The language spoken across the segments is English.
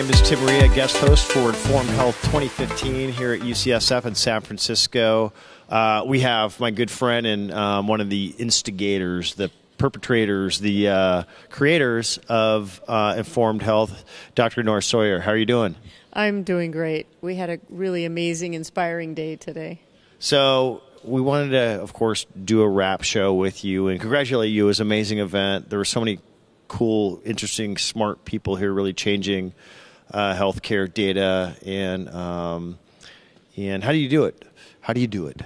name is Tim Maria, guest host for Informed Health 2015 here at UCSF in San Francisco. We have my good friend and one of the instigators, the perpetrators, the creators of Informed Health, Dr. Nora Sawyer. How are you doing? I'm doing great. We had a really amazing, inspiring day today. So we wanted to, of course, do a wrap show with you and congratulate you. It was an amazing event. There were so many cool, interesting, smart people here really changing healthcare data. And how do you do it? How do you do it?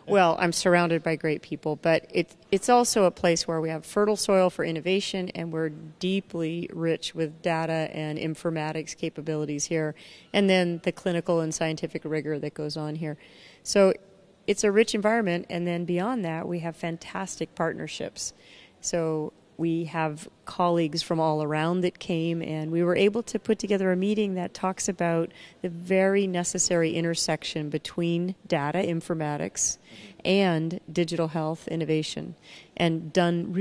Well, I'm surrounded by great people, but it's also a place where we have fertile soil for innovation, and we're deeply rich with data and informatics capabilities here, and then the clinical and scientific rigor that goes on here. So it's a rich environment, and then beyond that, we have fantastic partnerships. So we have colleagues from all around that came, and we were able to put together a meeting that talks about the very necessary intersection between data informatics and digital health innovation, and done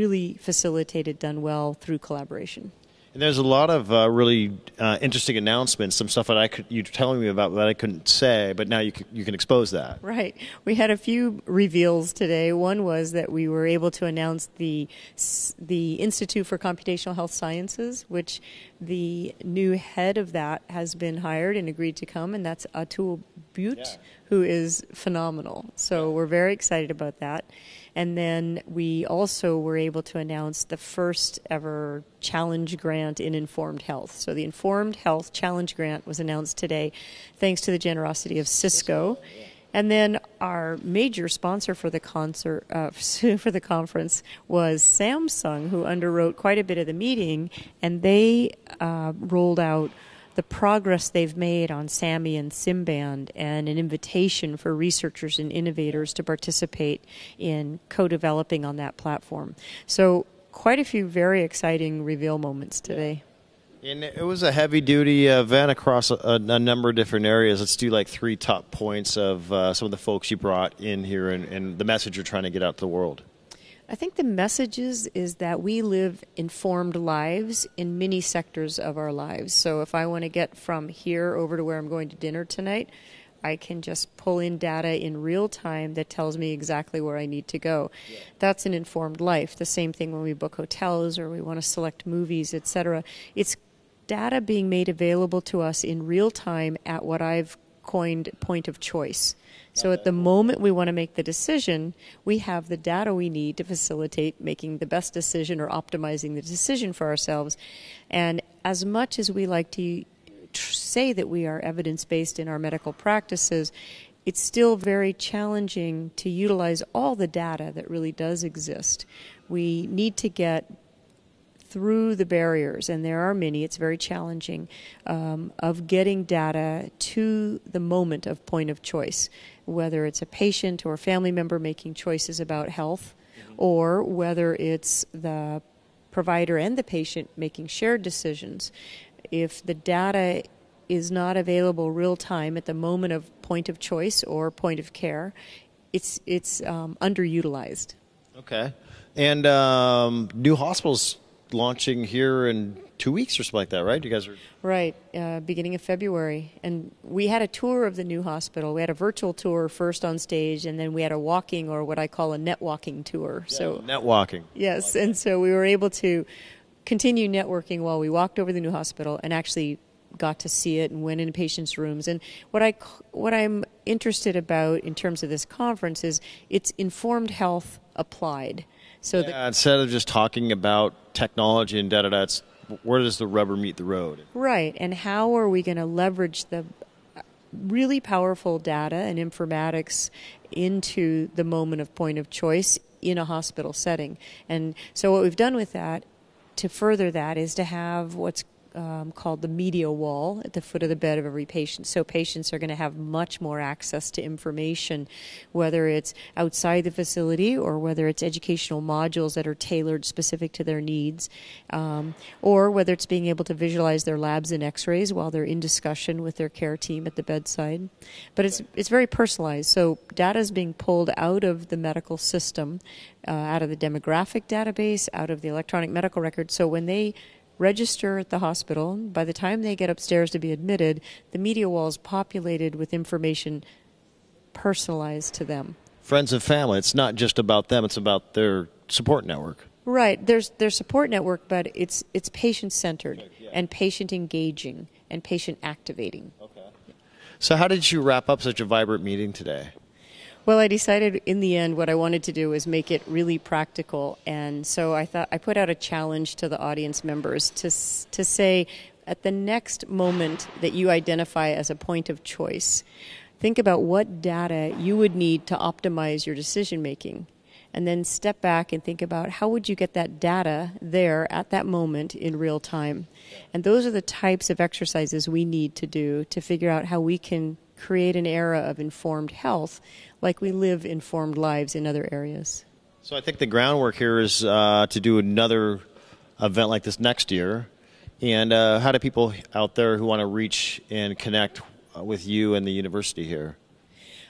well through collaboration. And there's a lot of really interesting announcements, some stuff that you were telling me about that I couldn't say, but now you can expose that. Right. We had a few reveals today. One was that we were able to announce the Institute for Computational Health Sciences, which the new head of that has been hired and agreed to come, and that's Atul Butte, who is phenomenal. So we're very excited about that. And then we also were able to announce the first ever challenge grant in Informed Health. So the Informed Health Challenge Grant was announced today thanks to the generosity of Cisco. And then our major sponsor for the conference was Samsung, who underwrote quite a bit of the meeting, and they rolled out the progress they've made on SAMI and SIMBAND, and an invitation for researchers and innovators to participate in co-developing on that platform. So quite a few very exciting reveal moments today. And it was a heavy-duty event across a number of different areas. Let's do like 3 top points of some of the folks you brought in here and the message you're trying to get out to the world. I think the message is that we live informed lives in many sectors of our lives. So if I want to get from here over to where I'm going to dinner tonight, I can just pull in data in real time that tells me exactly where I need to go. Yeah. That's an informed life. The same thing when we book hotels or we want to select movies, etc. It's data being made available to us in real time at what I've coined point of choice. So at the moment we want to make the decision, we have the data we need to facilitate making the best decision or optimizing the decision for ourselves. And as much as we like to say that we are evidence-based in our medical practices, it's still very challenging to utilize all the data that really does exist. We need to get through the barriers, and there are many, it's very challenging, of getting data to the moment of point of choice, whether it's a patient or a family member making choices about health, or whether it's the provider and the patient making shared decisions. If the data is not available real time at the moment of point of choice or point of care, it's underutilized. Okay. And new hospitals launching here in 2 weeks or something like that, right? You guys are right, beginning of February, and we had a tour of the new hospital. We had a virtual tour first on stage, and then we had a walking, or what I call a net walking tour. Yeah, so net walking. Yes, and so we were able to continue networking while we walked over the new hospital and actually got to see it and went into patients' rooms. And what I'm interested about in terms of this conference is it's informed health applied. So instead of just talking about technology and data, it's where does the rubber meet the road? Right, and how are we going to leverage the really powerful data and informatics into the moment of point of choice in a hospital setting? And so what we've done with that, to further that, is to have what's called the media wall at the foot of the bed of every patient. So patients are going to have much more access to information, whether it's outside the facility or whether it's educational modules that are tailored specific to their needs, or whether it's being able to visualize their labs and x-rays while they're in discussion with their care team at the bedside. But it's very personalized. So data is being pulled out of the medical system, out of the demographic database, out of the electronic medical record. So when they register at the hospital. By the time they get upstairs to be admitted, the media wall is populated with information personalized to them. Friends and family, it's not just about them, it's about their support network. Right. There's their support network, but it's patient-centered and patient-engaging and patient-activating. Okay. So how did you wrap up such a vibrant meeting today? Well, I decided in the end what I wanted to do was make it really practical, and so I put out a challenge to the audience members to say, at the next moment that you identify as a point of choice, think about what data you would need to optimize your decision making, and then step back and think about how would you get that data there at that moment in real time. And those are the types of exercises we need to do to figure out how we can create an era of informed health like we live informed lives in other areas. So I think the groundwork here is to do another event like this next year. And how do people out there who want to reach and connect with you and the university here?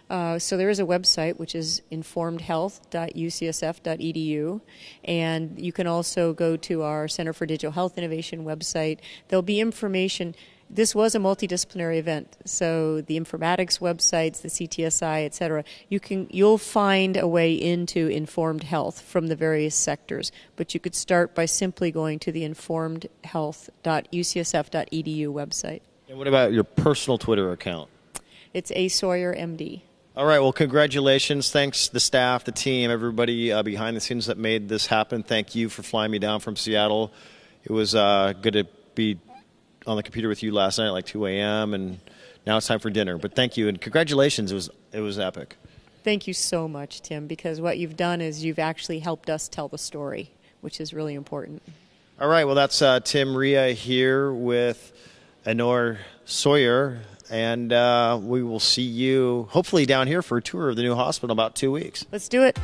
So there is a website, which is informedhealth.ucsf.edu, and you can also go to our Center for Digital Health Innovation website. There'll be information. This was a multidisciplinary event, so the informatics websites, the CTSI, et cetera, you'll find a way into informed health from the various sectors, but you could start by simply going to the informedhealth.ucsf.edu website. And what about your personal Twitter account? It's A. Sawyer, MD. All right, well, congratulations. Thanks the staff, the team, everybody behind the scenes that made this happen. Thank you for flying me down from Seattle. It was good to be on the computer with you last night at like 2 a.m., and now it's time for dinner. But thank you, and congratulations. It was epic. Thank you so much, Tim, because what you've done is you've actually helped us tell the story, which is really important. All right, well, that's Tim Ria here with Anor Sawyer, and we will see you hopefully down here for a tour of the new hospital in about 2 weeks. Let's do it.